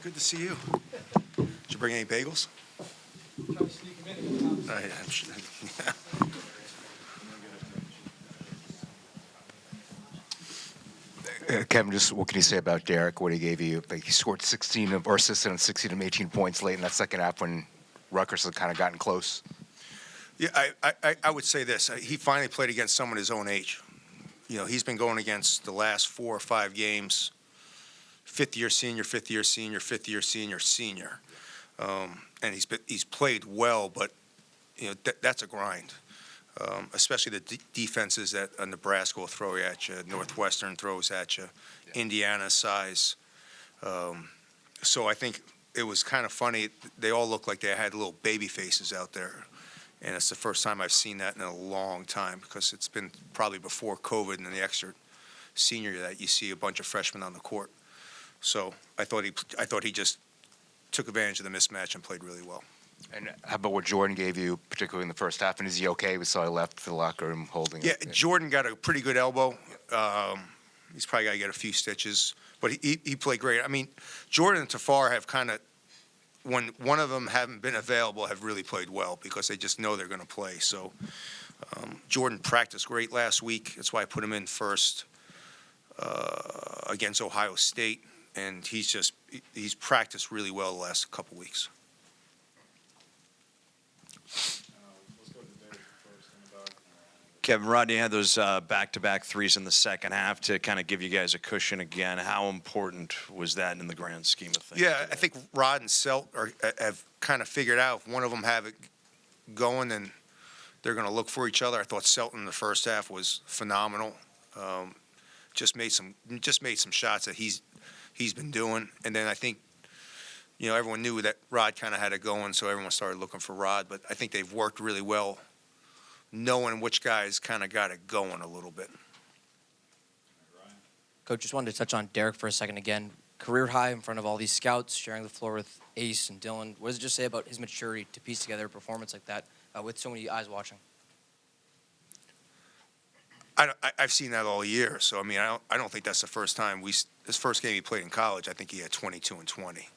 Good to see you. Did you bring any bagels? I'm sure. Kevin, just what can you say about Derek? What he gave you? Like he scored 16 of, or assisted on 16 of 18 points late in that second half when Rutgers had kind of gotten close. Yeah, I would say this. He finally played against someone his own age. You know, he's been going against the last 4 or 5 games, fifth-year senior, fifth-year senior, fifth-year senior, senior. And he's played well, but, you know, that's a grind. Especially the defenses that Nebraska will throw at you, Northwestern throws at you, Indiana's size. So I think it was kind of funny. They all looked like they had little baby faces out there. And it's the first time I've seen that in a long time because it's been probably before COVID and the extra senior year that you see a bunch of freshmen on the court. So I thought he just took advantage of the mismatch and played really well. And how about what Jordan gave you, particularly in the first half? And is he okay? We saw he left for the locker room holding it. Yeah, Jordan got a pretty good elbow. He's probably got to get a few stitches. But he played great. I mean, Jordan and Tafar have kind of, when one of them haven't been available, have really played well because they just know they're going to play. So Jordan practiced great last week. That's why I put him in first against Ohio State. And he's practiced really well the last couple weeks. Kevin, Rodney had those back-to-back threes in the second half to kind of give you guys a cushion again. How important was that in the grand scheme of things? Yeah, I think Rod and Selt have kind of figured out if one of them have it going, then they're going to look for each other. I thought Selt in the first half was phenomenal. Just made some shots that he's been doing, and then I think, you know, everyone knew that Rod kind of had it going, so everyone started looking for Rod. But I think they've worked really well, knowing which guys kind of got it going a little bit. Coach, just wanted to touch on Derek for a second again. Career high in front of all these scouts, sharing the floor with Ace and Dylan. What does it just say about his maturity to piece together a performance like that with so many eyes watching? I've seen that all year. So, I mean, I don't think that's the first time. His first game he played in college, I think he had 22 and 20.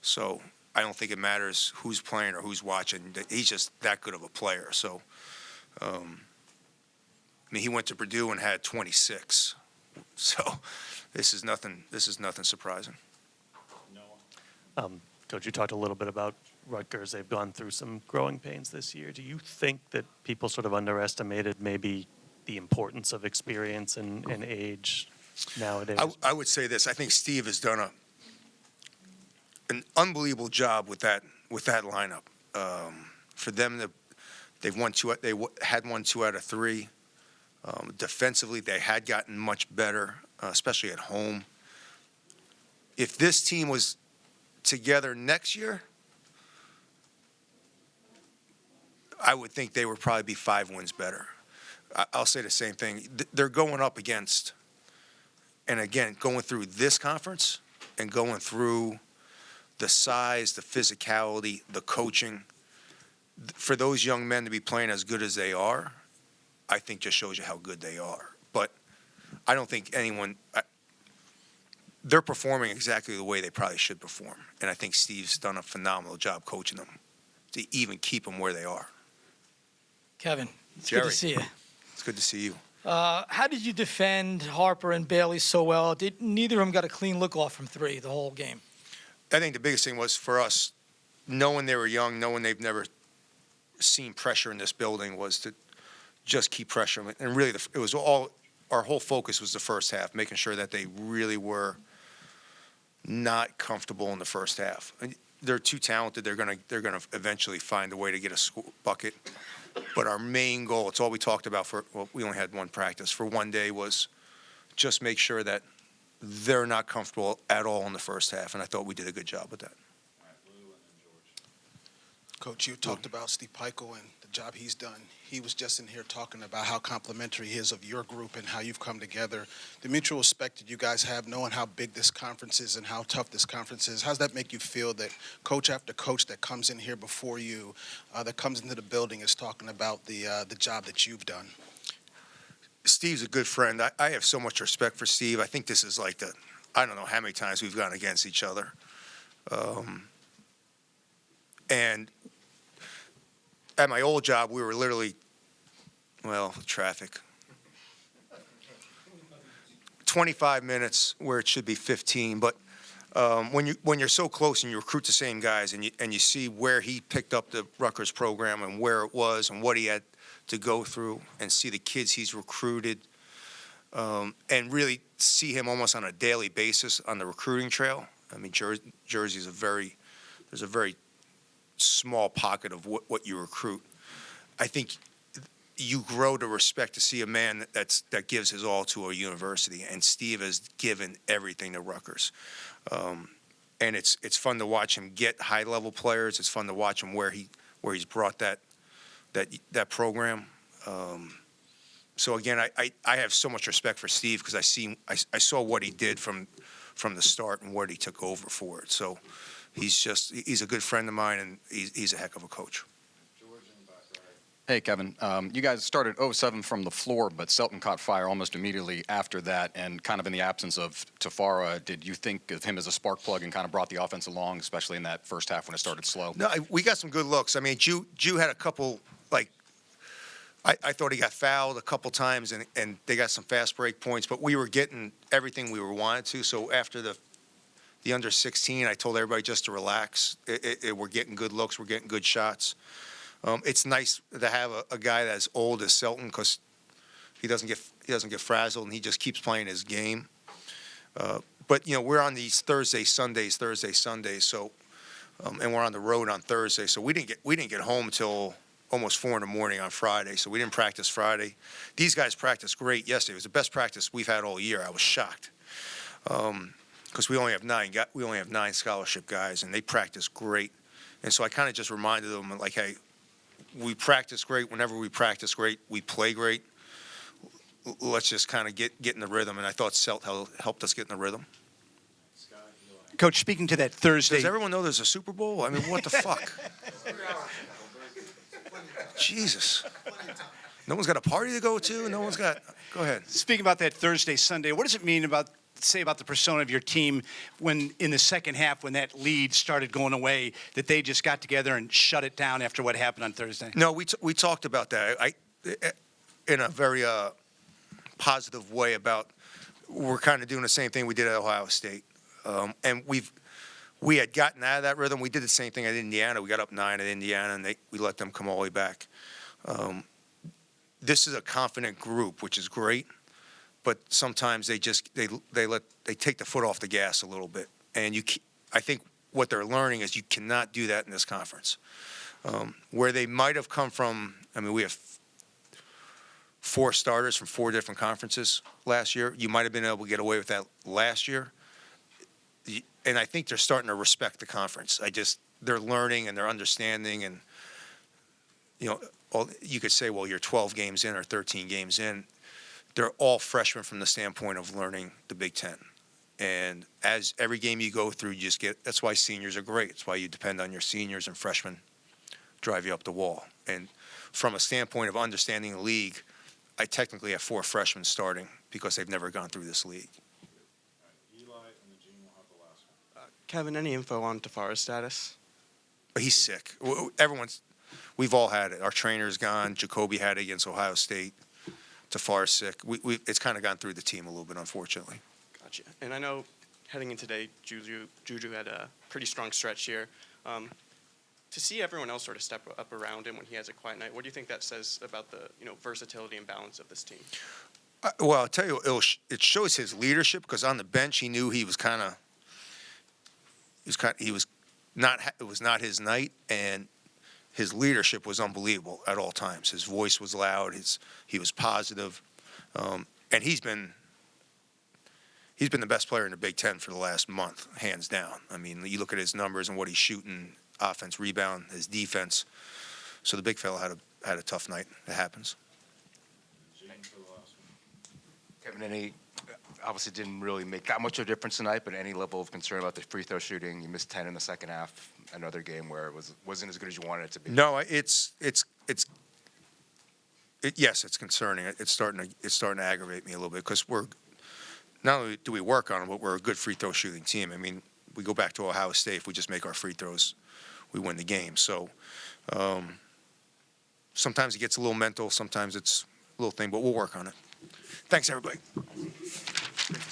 So I don't think it matters who's playing or who's watching. He's just that good of a player. So, I mean, he went to Purdue and had 26. So this is nothing surprising. Coach, you talked a little bit about Rutgers. They've gone through some growing pains this year. Do you think that people sort of underestimated maybe the importance of experience and age nowadays? I would say this. I think Steve has done an unbelievable job with that lineup. For them, they had won 2 out of 3. Defensively, they had gotten much better, especially at home. If this team was together next year, I would think they would probably be 5 wins better. I'll say the same thing. They're going up against, and again, going through this conference and going through the size, the physicality, the coaching. For those young men to be playing as good as they are, I think just shows you how good they are. But I don't think they're performing exactly the way they probably should perform. And I think Steve's done a phenomenal job coaching them to even keep them where they are. Kevin, it's Jerry. good to see you. It's good to see you. How did you defend Harper and Bailey so well? Neither of them got a clean look off from 3 the whole game. I think the biggest thing was for us, knowing they were young, knowing they've never seen pressure in this building, was to just keep pressure. And really, it was all our whole focus was the first half, making sure that they really were not comfortable in the first half. And they're too talented. They're gonna eventually find a way to get a bucket. But our main goal, it's all we talked about we only had one practice for one day, was just make sure that they're not comfortable at all in the first half. And I thought we did a good job with that. Coach, you talked about Steve Pikiell and the job he's done. He was just in here talking about how complimentary he is of your group and how you've come together. The mutual respect that you guys have, knowing how big this conference is and how tough this conference is, how does that make you feel that coach after coach that comes in here before you, that comes into the building, is talking about the job that you've done? Steve's a good friend. I have so much respect for Steve. I think this is like I don't know how many times we've gone against each other. And at my old job, we were literally, well, traffic. 25 minutes where it should be 15, but when you're so close and you recruit the same guys and you see where he picked up the Rutgers program and where it was and what he had to go through and see the kids he's recruited and really see him almost on a daily basis on the recruiting trail. I mean, Jersey is there's a very small pocket of what you recruit. I think you grow to respect to see a man that gives his all to a university, and Steve has given everything to Rutgers. And it's fun to watch him get high level players. It's fun to watch him where he's brought that program. So again, I have so much respect for Steve because I saw what he did from the start and what he took over for it. So he's a good friend of mine, and he's a heck of a coach. Hey, Kevin. You guys started 0-7 from the floor, but Selton caught fire almost immediately after that. And kind of in the absence of Tafara, did you think of him as a spark plug and kind of brought the offense along, especially in that first half when it started slow? No, we got some good looks. I mean, Jew had a couple, I thought he got fouled a couple times, and they got some fast break points, but we were getting everything we were wanted to. So after the under 16, I told everybody just to relax. We're getting good looks. We're getting good shots. It's nice to have a guy that's old as Selton because he doesn't get frazzled and he just keeps playing his game. But we're on these Thursday Sundays. So, and we're on the road on Thursday. So we didn't get home till almost 4 a.m. on Friday. So we didn't practice Friday. These guys practiced great yesterday. It was the best practice we've had all year. I was shocked because we only have 9 scholarship guys, and they practice great. And so I kind of just reminded them like, hey. We practice great. Whenever we practice great, we play great. Let's just kind of get in the rhythm, and I thought Selt helped us get in the rhythm. Coach, speaking to that Thursday. Does everyone know there's a Super Bowl? I mean, what the fuck? Jesus. No one's got a party to go to? No one's got... Go ahead. Speaking about that Thursday, Sunday, what does it mean say about the persona of your team when in the second half when that lead started going away that they just got together and shut it down after what happened on Thursday? No, we talked about that. In a very positive way about we're kind of doing the same thing we did at Ohio State. And we had gotten out of that rhythm. We did the same thing at Indiana. We got up 9 at Indiana, and we let them come all the way back. This is a confident group, which is great. But sometimes they take the foot off the gas a little bit, and I think what they're learning is you cannot do that in this conference. Where they might have come from, I mean, we have 4 starters from 4 different conferences last year. You might have been able to get away with that last year, and I think they're starting to respect the conference. They're learning and they're understanding, and you could say, well, you're 12 games in or 13 games in. They're all freshmen from the standpoint of learning the Big Ten. And as every game you go through, that's why seniors are great. It's why you depend on your seniors and freshmen drive you up the wall. And from a standpoint of understanding the league, I technically have 4 freshmen starting because they've never gone through this league. Eli and the Gene will have the last one. Kevin, any info on Tafara's status? But he's sick. We've all had it. Our trainer's gone. Jacoby had it against Ohio State. Tafar's sick. It's kind of gone through the team a little bit, unfortunately. Gotcha. And I know heading into today, Juju had a pretty strong stretch here. To see everyone else sort of step up around him when he has a quiet night, what do you think that says about the versatility and balance of this team? Well, I'll tell you, it shows his leadership because on the bench he knew it was not his night, and his leadership was unbelievable at all times. His voice was loud. He was positive, and he's been the best player in the Big Ten for the last month, hands down. I mean, you look at his numbers and what he's shooting, offense, rebound, his defense. So the big fella had a tough night. It happens. Kevin, obviously didn't really make that much of a difference tonight, but any level of concern about the free throw shooting? You missed 10 in the second half. Another game where it wasn't as good as you wanted it to be. No, yes, it's concerning. It's starting to aggravate me a little bit because we're not only do we work on it, but we're a good free throw shooting team. I mean, we go back to Ohio State. If we just make our free throws, we win the game. So sometimes it gets a little mental, sometimes it's a little thing, but we'll work on it. Thanks, everybody.